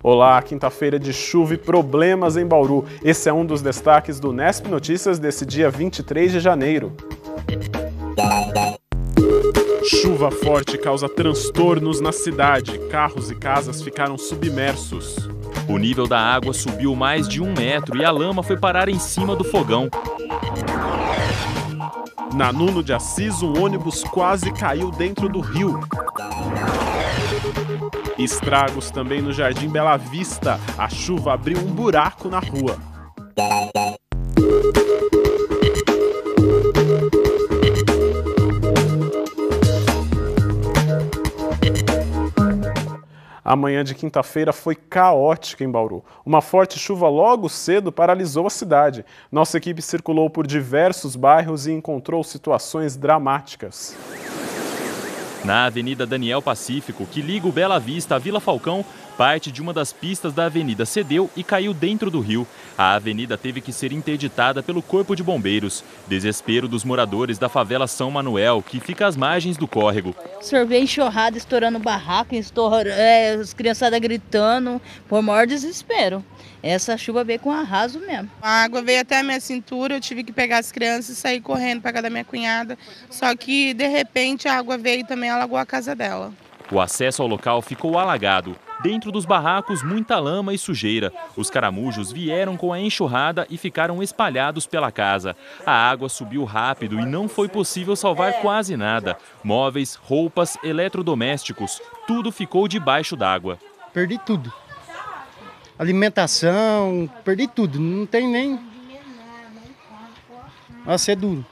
Olá, quinta-feira de chuva e problemas em Bauru. Esse é um dos destaques do Nesp Notícias desse dia 23 de janeiro. Chuva forte causa transtornos na cidade. Carros e casas ficaram submersos. O nível da água subiu mais de 1 metro e a lama foi parar em cima do fogão. Na Nuno de Assis, um ônibus quase caiu dentro do rio. Estragos também no Jardim Bela Vista. A chuva abriu um buraco na rua. A manhã de quinta-feira foi caótica em Bauru. Uma forte chuva logo cedo paralisou a cidade. Nossa equipe circulou por diversos bairros e encontrou situações dramáticas. Na Avenida Daniel Pacífico, que liga o Bela Vista à Vila Falcão, parte de uma das pistas da avenida cedeu e caiu dentro do rio. A avenida teve que ser interditada pelo Corpo de Bombeiros. Desespero dos moradores da favela São Manuel, que fica às margens do córrego. Sorvei enxurrada, estourando barraco, as criançadas gritando, por maior desespero. Essa chuva veio com arraso mesmo. A água veio até a minha cintura, eu tive que pegar as crianças e sair correndo para casa da minha cunhada. Só que, de repente, a água veio e também alagou a casa dela. O acesso ao local ficou alagado. Dentro dos barracos, muita lama e sujeira. Os caramujos vieram com a enxurrada e ficaram espalhados pela casa. A água subiu rápido e não foi possível salvar quase nada. Móveis, roupas, eletrodomésticos, tudo ficou debaixo d'água. Perdi tudo. Alimentação, perdi tudo. Não tem nem... Nossa, é duro.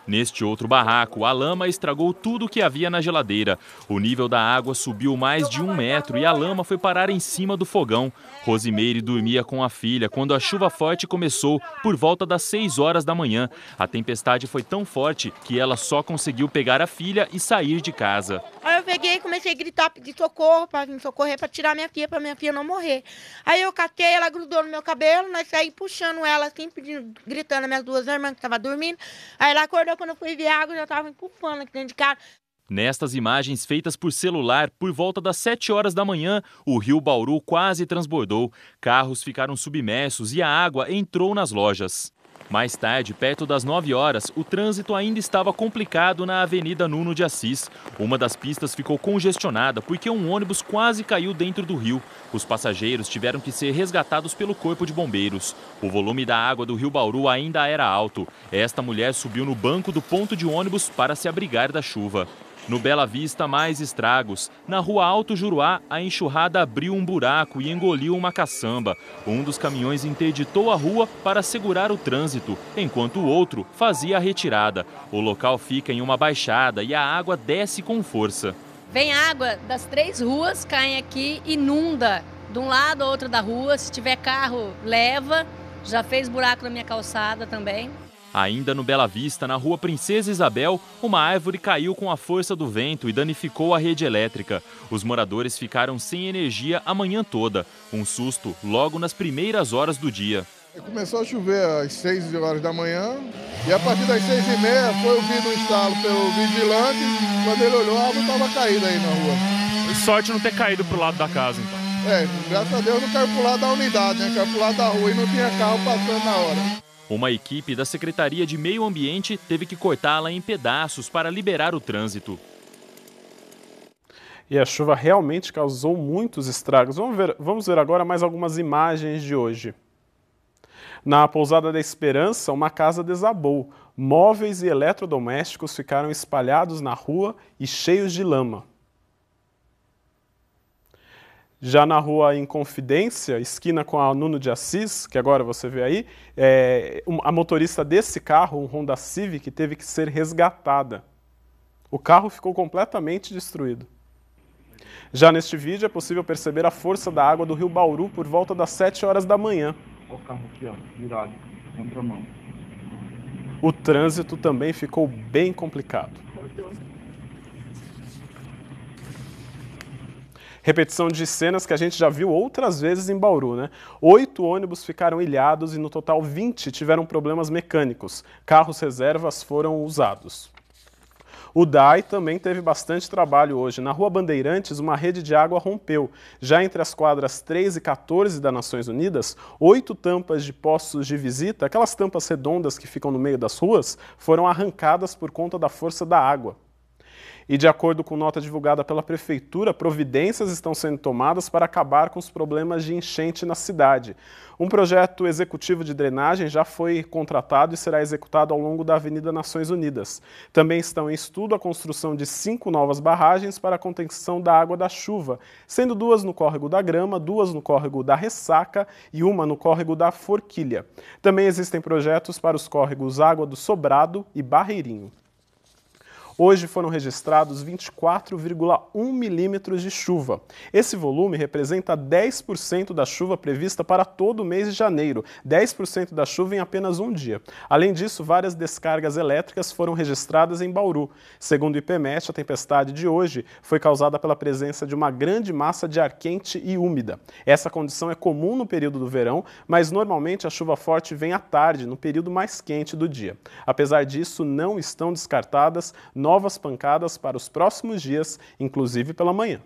Neste outro barraco, a lama estragou tudo o que havia na geladeira. O nível da água subiu mais de 1 metro e a lama foi parar em cima do fogão. Rosimeire dormia com a filha quando a chuva forte começou por volta das 6 horas da manhã. A tempestade foi tão forte que ela só conseguiu pegar a filha e sair de casa. Aí eu peguei e comecei a gritar, pedir socorro, para vir socorrer, para tirar minha filha, para minha filha não morrer. Aí eu catei, ela grudou no meu cabelo, nós saí puxando ela assim, pedindo, gritando, minhas duas irmãs que estavam dormindo. Aí ela acordou, quando eu fui ver a água, já estava empurrando aqui dentro de casa. Nestas imagens feitas por celular, por volta das 7 horas da manhã, o rio Bauru quase transbordou. Carros ficaram submersos e a água entrou nas lojas. Mais tarde, perto das 9 horas, o trânsito ainda estava complicado na Avenida Nuno de Assis. Uma das pistas ficou congestionada porque um ônibus quase caiu dentro do rio. Os passageiros tiveram que ser resgatados pelo Corpo de Bombeiros. O volume da água do rio Bauru ainda era alto. Esta mulher subiu no banco do ponto de ônibus para se abrigar da chuva. No Bela Vista, mais estragos. Na rua Alto Juruá, a enxurrada abriu um buraco e engoliu uma caçamba. Um dos caminhões interditou a rua para segurar o trânsito, enquanto o outro fazia a retirada. O local fica em uma baixada e a água desce com força. Vem água das 3 ruas, caem aqui, inunda de um lado ou outro da rua. Se tiver carro, leva. Já fez buraco na minha calçada também. Ainda no Bela Vista, na rua Princesa Isabel, uma árvore caiu com a força do vento e danificou a rede elétrica. Os moradores ficaram sem energia a manhã toda. Um susto logo nas primeiras horas do dia. Começou a chover às 6 horas da manhã e a partir das 6h30 foi ouvido um estalo pelo vigilante. Quando ele olhou, a árvore estava caída aí na rua. Sorte não ter caído pro lado da casa, então. Graças a Deus não caiu pro lado da unidade, né? Caiu pro lado da rua e não tinha carro passando na hora. Uma equipe da Secretaria de Meio Ambiente teve que cortá-la em pedaços para liberar o trânsito. E a chuva realmente causou muitos estragos. Vamos ver agora mais algumas imagens de hoje. Na Pousada da Esperança, uma casa desabou. Móveis e eletrodomésticos ficaram espalhados na rua e cheios de lama. Já na rua Inconfidência, esquina com a Nuno de Assis, que agora você vê aí, a motorista desse carro, um Honda Civic, teve que ser resgatada. O carro ficou completamente destruído. Já neste vídeo é possível perceber a força da água do rio Bauru por volta das 7 horas da manhã. Olha o carro aqui, ó, virado, contramão. O trânsito também ficou bem complicado. Repetição de cenas que a gente já viu outras vezes em Bauru, né? 8 ônibus ficaram ilhados e no total 20 tiveram problemas mecânicos. Carros reservas foram usados. O DAI também teve bastante trabalho hoje. Na Rua Bandeirantes, uma rede de água rompeu. Já entre as quadras 3 e 14 das Nações Unidas, 8 tampas de postos de visita, aquelas tampas redondas que ficam no meio das ruas, foram arrancadas por conta da força da água. E de acordo com nota divulgada pela Prefeitura, providências estão sendo tomadas para acabar com os problemas de enchente na cidade. Um projeto executivo de drenagem já foi contratado e será executado ao longo da Avenida Nações Unidas. Também estão em estudo a construção de 5 novas barragens para a contenção da água da chuva, sendo 2 no córrego da Grama, 2 no córrego da Ressaca e 1 no córrego da Forquilha. Também existem projetos para os córregos Água do Sobrado e Barreirinho. Hoje foram registrados 24,1 milímetros de chuva. Esse volume representa 10% da chuva prevista para todo o mês de janeiro, 10% da chuva em apenas um dia. Além disso, várias descargas elétricas foram registradas em Bauru. Segundo o IPMET, a tempestade de hoje foi causada pela presença de uma grande massa de ar quente e úmida. Essa condição é comum no período do verão, mas normalmente a chuva forte vem à tarde, no período mais quente do dia. Apesar disso, não estão descartadas novas pancadas para os próximos dias, inclusive pela manhã.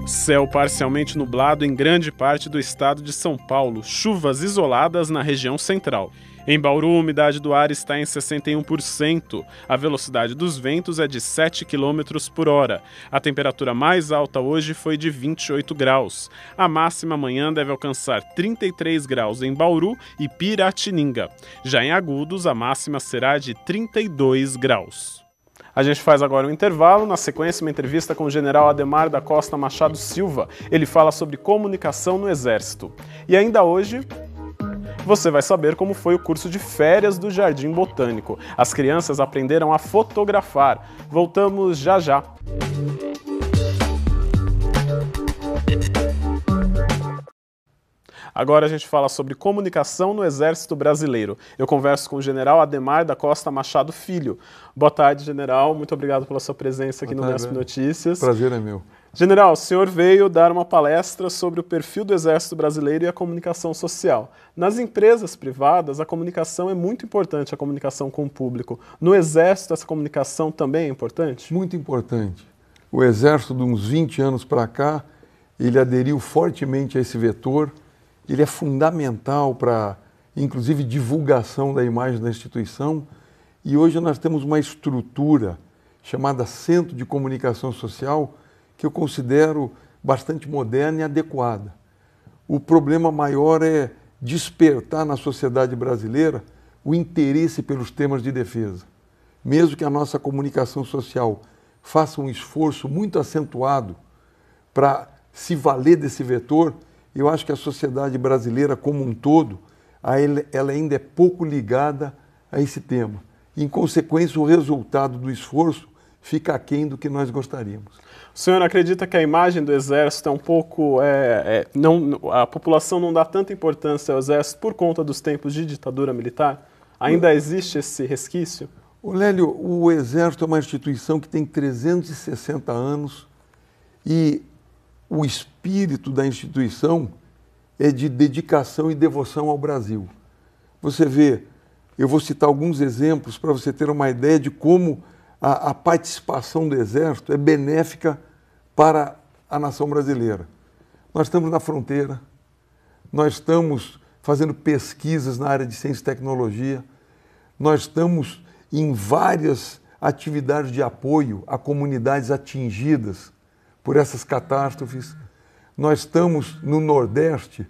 Céu parcialmente nublado em grande parte do estado de São Paulo, chuvas isoladas na região central. Em Bauru, a umidade do ar está em 61%. A velocidade dos ventos é de 7 km por hora. A temperatura mais alta hoje foi de 28 graus. A máxima amanhã deve alcançar 33 graus em Bauru e Piratininga. Já em Agudos, a máxima será de 32 graus. A gente faz agora um intervalo, na sequência uma entrevista com o general Ademar da Costa Machado Silva. Ele fala sobre comunicação no Exército. E ainda hoje, você vai saber como foi o curso de férias do Jardim Botânico. As crianças aprenderam a fotografar. Voltamos já já. Agora a gente fala sobre comunicação no Exército Brasileiro. Eu converso com o general Ademar da Costa Machado Filho. Boa tarde, general. Muito obrigado pela sua presença aqui no NESP Notícias. Prazer é meu. General, o senhor veio dar uma palestra sobre o perfil do Exército Brasileiro e a comunicação social. Nas empresas privadas, a comunicação é muito importante, a comunicação com o público. No Exército, essa comunicação também é importante? Muito importante. O Exército, de uns 20 anos para cá, ele aderiu fortemente a esse vetor. Ele é fundamental para, inclusive, divulgação da imagem da instituição. E hoje nós temos uma estrutura chamada Centro de Comunicação Social, que eu considero bastante moderna e adequada. O problema maior é despertar na sociedade brasileira o interesse pelos temas de defesa. Mesmo que a nossa comunicação social faça um esforço muito acentuado para se valer desse vetor, eu acho que a sociedade brasileira como um todo, ela ainda é pouco ligada a esse tema. Em consequência, o resultado do esforço fica aquém do que nós gostaríamos. O senhor acredita que a imagem do Exército é um pouco... a população não dá tanta importância ao Exército por conta dos tempos de ditadura militar? Ainda existe esse resquício? Lélio, o Exército é uma instituição que tem 360 anos e o espírito da instituição é de dedicação e devoção ao Brasil. Você vê, eu vou citar alguns exemplos para você ter uma ideia de como a participação do Exército é benéfica para a nação brasileira. Nós estamos na fronteira, nós estamos fazendo pesquisas na área de ciência e tecnologia, nós estamos em várias atividades de apoio a comunidades atingidas por essas catástrofes. Nós estamos no Nordeste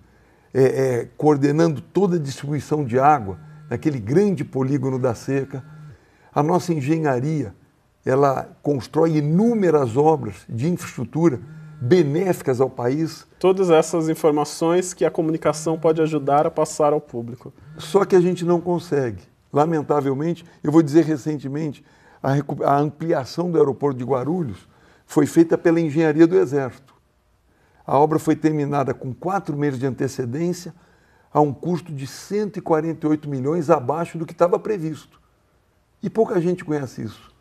coordenando toda a distribuição de água naquele grande polígono da seca. A nossa engenharia, ela constrói inúmeras obras de infraestrutura benéficas ao país. Todas essas informações que a comunicação pode ajudar a passar ao público. Só que a gente não consegue. Lamentavelmente, eu vou dizer recentemente, a ampliação do aeroporto de Guarulhos foi feita pela engenharia do Exército. A obra foi terminada com 4 meses de antecedência, a um custo de 148 milhões abaixo do que estava previsto. E pouca gente conhece isso.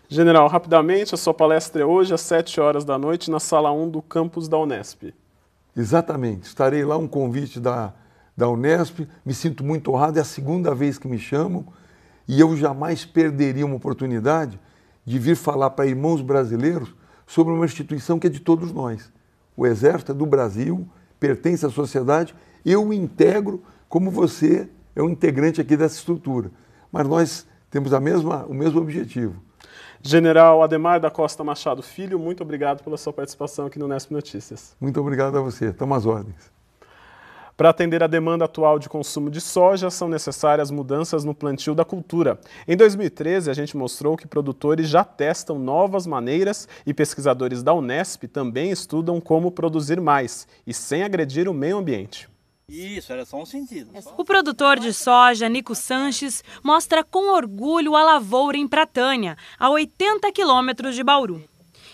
General, rapidamente, a sua palestra é hoje às 7 horas da noite na Sala 1 do campus da Unesp. Exatamente. Estarei lá, um convite da Unesp, me sinto muito honrado, é a segunda vez que me chamam E eu jamais perderia uma oportunidade de vir falar para irmãos brasileiros sobre uma instituição que é de todos nós. O Exército é do Brasil, pertence à sociedade, eu o integro como você é um integrante aqui dessa estrutura. Mas nós temos o mesmo objetivo. General Ademar da Costa Machado Filho, muito obrigado pela sua participação aqui no Unesp Notícias. Muito obrigado a você. Estamos às ordens. Para atender a demanda atual de consumo de soja, são necessárias mudanças no plantio da cultura. Em 2013, a gente mostrou que produtores já testam novas maneiras e pesquisadores da Unesp também estudam como produzir mais e sem agredir o meio ambiente. Isso, era só um sentido. O produtor de soja, Nico Sanches, mostra com orgulho a lavoura em Pratânia, a 80 quilômetros de Bauru.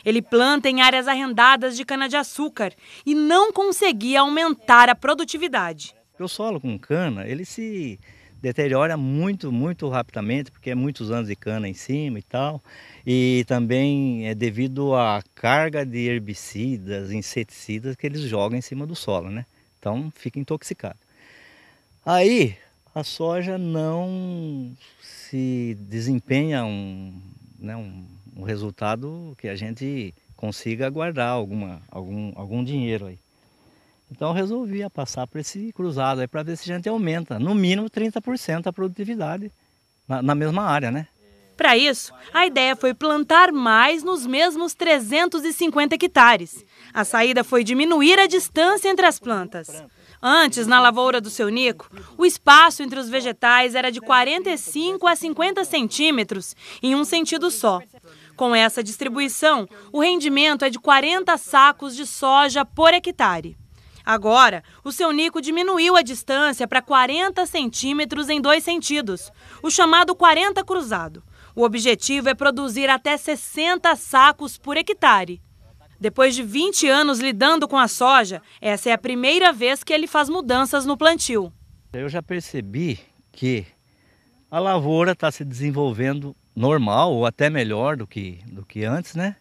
Ele planta em áreas arrendadas de cana-de-açúcar e não conseguia aumentar a produtividade. O solo com cana, ele se deteriora muito rapidamente, porque é muitos anos de cana em cima e tal. E também é devido à carga de herbicidas, inseticidas que eles jogam em cima do solo, né? Então fica intoxicado. Aí a soja não se desempenha um resultado que a gente consiga guardar algum dinheiro aí. Então eu resolvi passar por esse cruzado aí para ver se a gente aumenta, no mínimo 30% a produtividade na mesma área, né? Para isso, a ideia foi plantar mais nos mesmos 350 hectares. A saída foi diminuir a distância entre as plantas. Antes, na lavoura do seu Nico, o espaço entre os vegetais era de 45 a 50 centímetros em um sentido só. Com essa distribuição, o rendimento é de 40 sacos de soja por hectare. Agora, o seu Nico diminuiu a distância para 40 centímetros em 2 sentidos, o chamado 40 cruzado. O objetivo é produzir até 60 sacos por hectare. Depois de 20 anos lidando com a soja, essa é a primeira vez que ele faz mudanças no plantio. Eu já percebi que a lavoura está se desenvolvendo normal ou até melhor do que antes, né?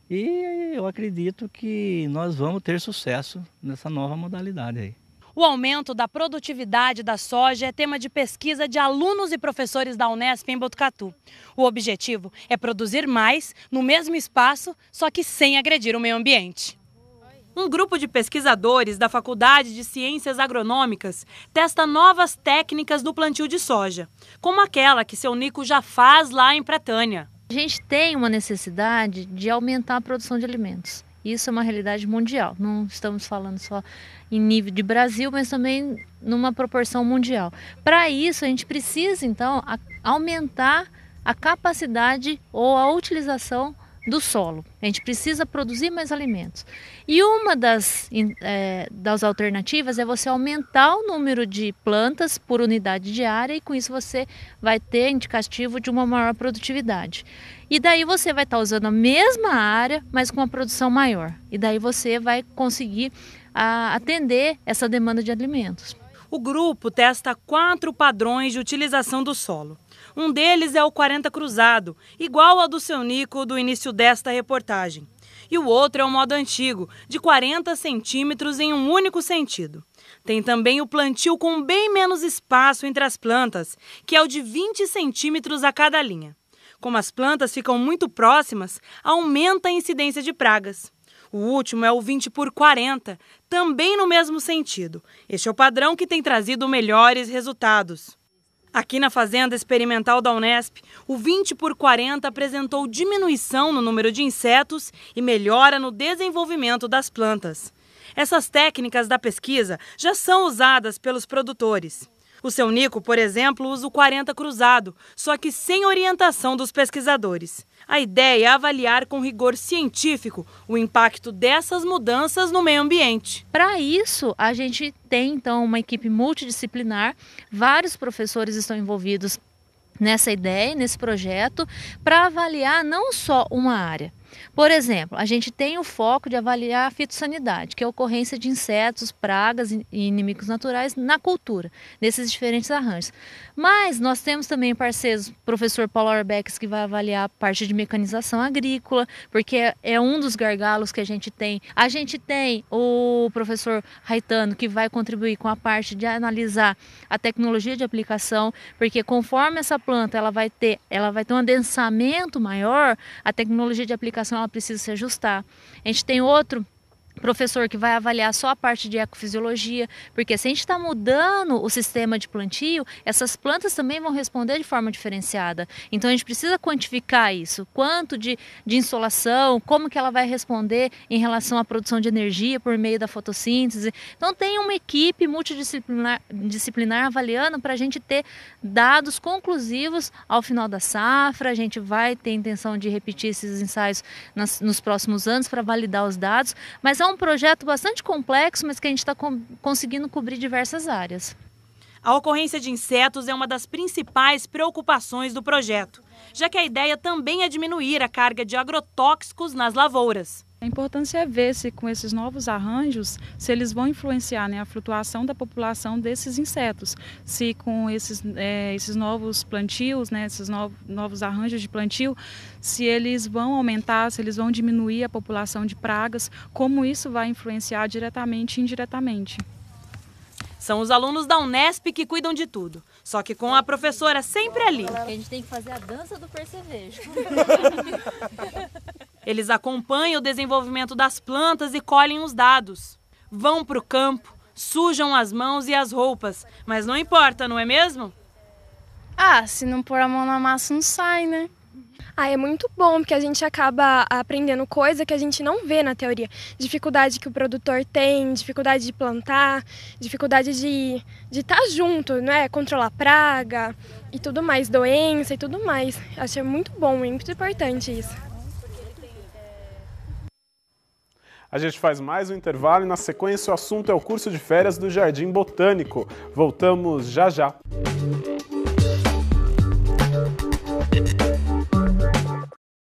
E eu acredito que nós vamos ter sucesso nessa nova modalidade aí. O aumento da produtividade da soja é tema de pesquisa de alunos e professores da Unesp em Botucatu. O objetivo é produzir mais no mesmo espaço, só que sem agredir o meio ambiente. Um grupo de pesquisadores da Faculdade de Ciências Agronômicas testa novas técnicas do plantio de soja, como aquela que seu Nico já faz lá em Pratânia. A gente tem uma necessidade de aumentar a produção de alimentos. Isso é uma realidade mundial, não estamos falando só em nível de Brasil, mas também numa proporção mundial. Para isso, a gente precisa, então, aumentar a capacidade ou a utilização do solo. A gente precisa produzir mais alimentos. E uma das alternativas é você aumentar o número de plantas por unidade de área e com isso você vai ter indicativo de uma maior produtividade. E daí você vai estar usando a mesma área, mas com uma produção maior. E daí você vai conseguir atender essa demanda de alimentos. O grupo testa 4 padrões de utilização do solo. Um deles é o 40 cruzado, igual ao do seu Nico do início desta reportagem. E o outro é o modo antigo, de 40 centímetros em um único sentido. Tem também o plantio com bem menos espaço entre as plantas, que é o de 20 centímetros a cada linha. Como as plantas ficam muito próximas, aumenta a incidência de pragas. O último é o 20 por 40, também no mesmo sentido. Este é o padrão que tem trazido melhores resultados. Aqui na Fazenda Experimental da Unesp, o 20 por 40 apresentou diminuição no número de insetos e melhora no desenvolvimento das plantas. Essas técnicas da pesquisa já são usadas pelos produtores. O seu Nico, por exemplo, usa o 40 cruzado, só que sem orientação dos pesquisadores. A ideia é avaliar com rigor científico o impacto dessas mudanças no meio ambiente. Para isso, a gente tem então uma equipe multidisciplinar, vários professores estão envolvidos nessa ideia, nesse projeto, para avaliar não só uma área. Por exemplo, a gente tem o foco de avaliar a fitossanidade, que é a ocorrência de insetos, pragas e inimigos naturais na cultura, nesses diferentes arranjos. Mas nós temos também parceiros, o professor Paulo Arbex, que vai avaliar a parte de mecanização agrícola, porque é um dos gargalos que a gente tem. A gente tem o professor Raitano, que vai contribuir com a parte de analisar a tecnologia de aplicação, porque conforme essa planta ela vai ter um adensamento maior, a tecnologia de aplicação ela precisa se ajustar. A gente tem outro professor que vai avaliar só a parte de ecofisiologia, porque se a gente está mudando o sistema de plantio, essas plantas também vão responder de forma diferenciada. Então a gente precisa quantificar isso, quanto de insolação, como que ela vai responder em relação à produção de energia por meio da fotossíntese. Então tem uma equipe multidisciplinar avaliando para a gente ter dados conclusivos ao final da safra. A gente vai ter intenção de repetir esses ensaios nos próximos anos para validar os dados, mas é um projeto bastante complexo, mas que a gente está conseguindo cobrir diversas áreas. A ocorrência de insetos é uma das principais preocupações do projeto, já que a ideia também é diminuir a carga de agrotóxicos nas lavouras. A importância é ver se com esses novos arranjos, se eles vão influenciar, né, a flutuação da população desses insetos. Se com esses novos plantios, né, esses novos arranjos de plantio, se eles vão aumentar, se eles vão diminuir a população de pragas, como isso vai influenciar diretamente e indiretamente. São os alunos da Unesp que cuidam de tudo, só que com a professora sempre ali. A gente tem que fazer a dança do percevejo. Eles acompanham o desenvolvimento das plantas e colhem os dados. Vão para o campo, sujam as mãos e as roupas, mas não importa, não é mesmo? Se não pôr a mão na massa não sai, né? É muito bom, porque a gente acaba aprendendo coisa que a gente não vê na teoria. Dificuldade que o produtor tem, dificuldade de plantar, dificuldade de estar junto, né? Controlar praga e tudo mais, doença e tudo mais. Achei muito bom, muito importante isso. A gente faz mais um intervalo e na sequência o assunto é o curso de férias do Jardim Botânico. Voltamos já já.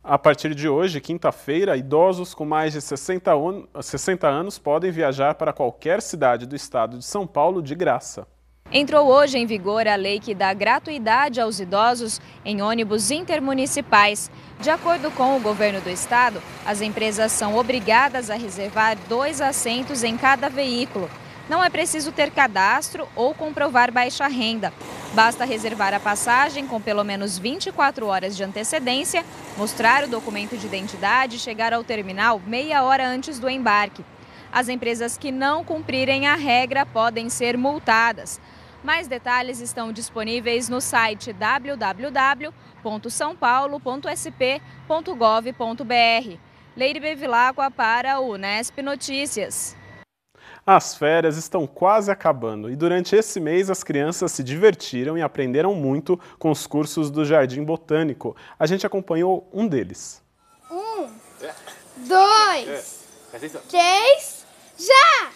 A partir de hoje, quinta-feira, idosos com mais de 60 anos podem viajar para qualquer cidade do estado de São Paulo de graça. Entrou hoje em vigor a lei que dá gratuidade aos idosos em ônibus intermunicipais. De acordo com o governo do estado, as empresas são obrigadas a reservar 2 assentos em cada veículo. Não é preciso ter cadastro ou comprovar baixa renda. Basta reservar a passagem com pelo menos 24 horas de antecedência, mostrar o documento de identidade e chegar ao terminal meia hora antes do embarque. As empresas que não cumprirem a regra podem ser multadas. Mais detalhes estão disponíveis no site www.saopaulo.sp.gov.br. Leire Bevilacqua para o Unesp Notícias. As férias estão quase acabando e durante esse mês as crianças se divertiram e aprenderam muito com os cursos do Jardim Botânico. A gente acompanhou um deles. 1, 2, 3, já!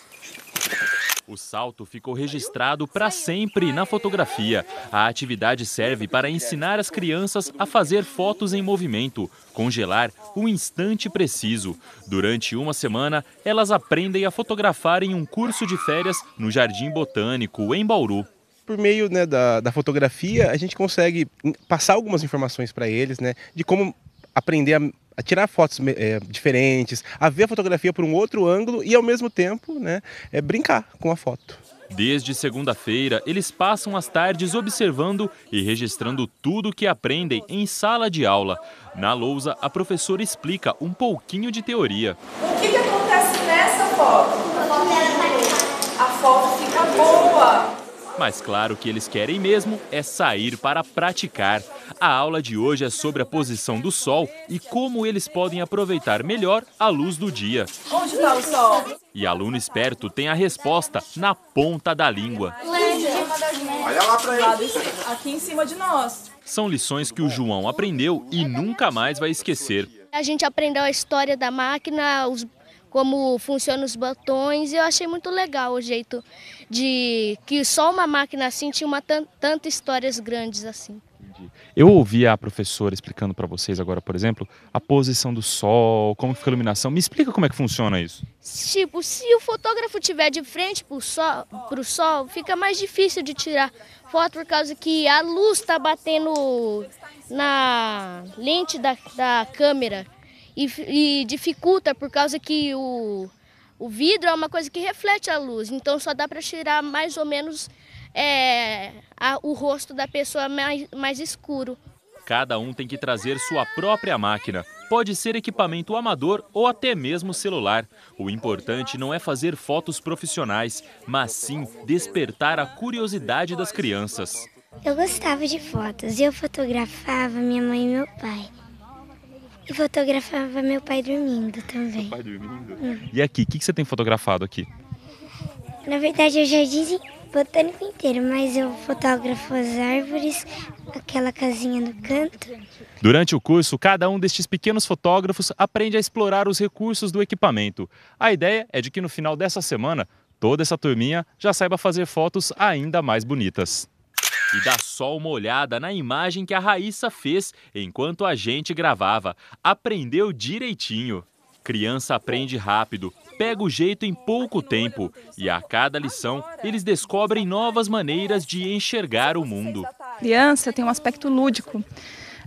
O salto ficou registrado para sempre na fotografia. A atividade serve para ensinar as crianças a fazer fotos em movimento, congelar o instante preciso. Durante uma semana, elas aprendem a fotografar em um curso de férias no Jardim Botânico, em Bauru. Por meio, né, da fotografia, a gente consegue passar algumas informações para eles, né, de como aprender a tirar fotos diferentes, a ver a fotografia por um outro ângulo e, ao mesmo tempo, né, brincar com a foto. Desde segunda-feira, eles passam as tardes observando e registrando tudo o que aprendem em sala de aula. Na lousa, a professora explica um pouquinho de teoria. O que acontece nessa foto? A foto fica boa. Mas claro que eles querem mesmo é sair para praticar. A aula de hoje é sobre a posição do sol e como eles podem aproveitar melhor a luz do dia. Onde está o sol? E aluno esperto tem a resposta na ponta da língua. Olha lá para ele. Aqui em cima de nós. São lições que o João aprendeu e nunca mais vai esquecer. A gente aprendeu a história da máquina, como funcionam os botões, e eu achei muito legal o jeito de que só uma máquina assim tinha tantas histórias grandes assim. Eu ouvi a professora explicando para vocês agora, por exemplo, a posição do sol, como fica a iluminação. Me explica como é que funciona isso. Tipo, se o fotógrafo estiver de frente para o sol, fica mais difícil de tirar foto por causa que a luz está batendo na lente da câmera e dificulta por causa que o vidro é uma coisa que reflete a luz, então só dá para tirar mais ou menos o rosto da pessoa mais escuro. Cada um tem que trazer sua própria máquina. Pode ser equipamento amador ou até mesmo celular. O importante não é fazer fotos profissionais, mas sim despertar a curiosidade das crianças. Eu gostava de fotos e eu fotografava minha mãe e meu pai. E fotografava meu pai dormindo também. Seu pai dormindo? E aqui, o que você tem fotografado aqui? Na verdade, é o jardim botânico inteiro, mas eu fotografo as árvores, aquela casinha no canto. Durante o curso, cada um destes pequenos fotógrafos aprende a explorar os recursos do equipamento. A ideia é de que no final dessa semana, toda essa turminha já saiba fazer fotos ainda mais bonitas. E dá só uma olhada na imagem que a Raíssa fez enquanto a gente gravava. Aprendeu direitinho. Criança aprende rápido, pega o jeito em pouco tempo. E a cada lição, eles descobrem novas maneiras de enxergar o mundo. A criança tem um aspecto lúdico.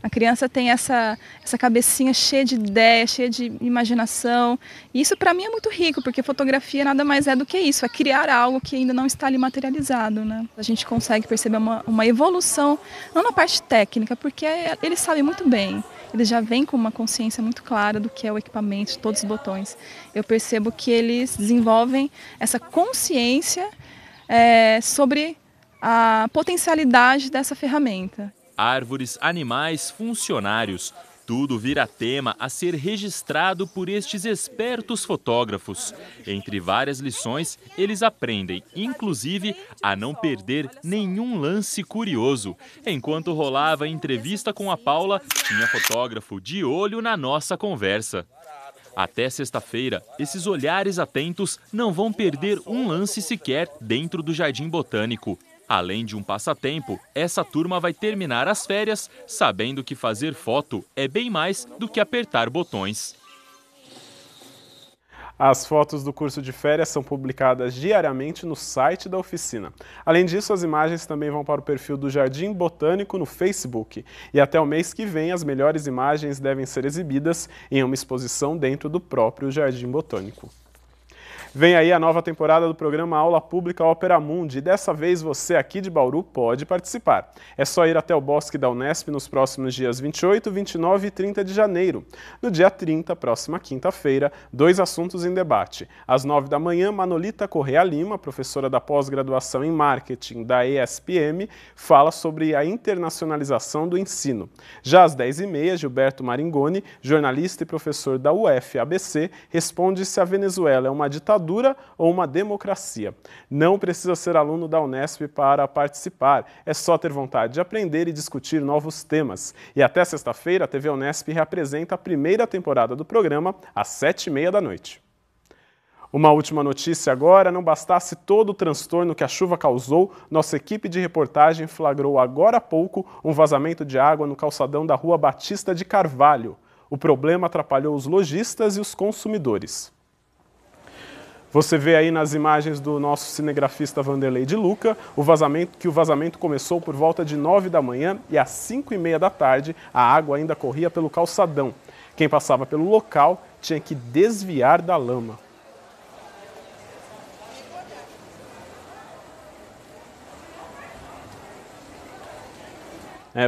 A criança tem essa cabecinha cheia de ideias, cheia de imaginação. E isso para mim é muito rico, porque fotografia nada mais é do que isso, é criar algo que ainda não está ali materializado, né? A gente consegue perceber uma evolução, não na parte técnica, porque eles sabem muito bem. Eles já vêm com uma consciência muito clara do que é o equipamento, todos os botões. Eu percebo que eles desenvolvem essa consciência sobre a potencialidade dessa ferramenta. Árvores, animais, funcionários. Tudo vira tema a ser registrado por estes espertos fotógrafos. Entre várias lições, eles aprendem, inclusive, a não perder nenhum lance curioso. Enquanto rolava a entrevista com a Paula, tinha fotógrafo de olho na nossa conversa. Até sexta-feira, esses olhares atentos não vão perder um lance sequer dentro do Jardim Botânico. Além de um passatempo, essa turma vai terminar as férias sabendo que fazer foto é bem mais do que apertar botões. As fotos do curso de férias são publicadas diariamente no site da oficina. Além disso, as imagens também vão para o perfil do Jardim Botânico no Facebook. E até o mês que vem, as melhores imagens devem ser exibidas em uma exposição dentro do próprio Jardim Botânico. Vem aí a nova temporada do programa Aula Pública Ópera Mundi e dessa vez você aqui de Bauru pode participar. É só ir até o Bosque da Unesp nos próximos dias 28, 29 e 30 de janeiro. No dia 30, próxima quinta-feira, 2 assuntos em debate. Às 9 da manhã, Manolita Correa Lima, professora da pós-graduação em Marketing da ESPM, fala sobre a internacionalização do ensino. Já às 10h30, Gilberto Maringoni, jornalista e professor da UF-ABC, responde se a Venezuela é uma ditadura ou uma democracia. Não precisa ser aluno da Unesp para participar, é só ter vontade de aprender e discutir novos temas. E até sexta-feira, a TV Unesp reapresenta a primeira temporada do programa às 7h30 da noite. Uma última notícia agora, não bastasse todo o transtorno que a chuva causou, nossa equipe de reportagem flagrou agora há pouco um vazamento de água no calçadão da Rua Batista de Carvalho. O problema atrapalhou os lojistas e os consumidores. Você vê aí nas imagens do nosso cinegrafista Vanderlei de Luca o vazamento começou por volta de 9 da manhã e às 5h30 da tarde a água ainda corria pelo calçadão. Quem passava pelo local tinha que desviar da lama.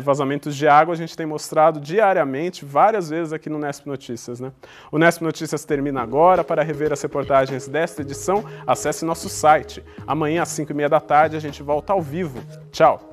Vazamentos de água a gente tem mostrado diariamente, várias vezes aqui no Unesp Notícias, né? O Unesp Notícias termina agora. Para rever as reportagens desta edição, acesse nosso site. Amanhã às 5h30 da tarde a gente volta ao vivo. Tchau!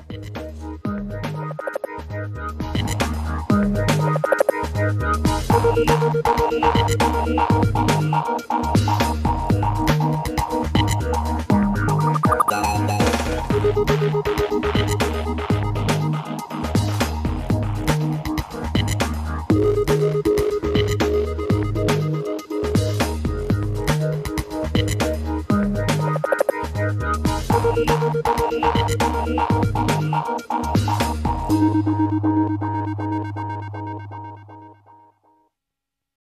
Thank you.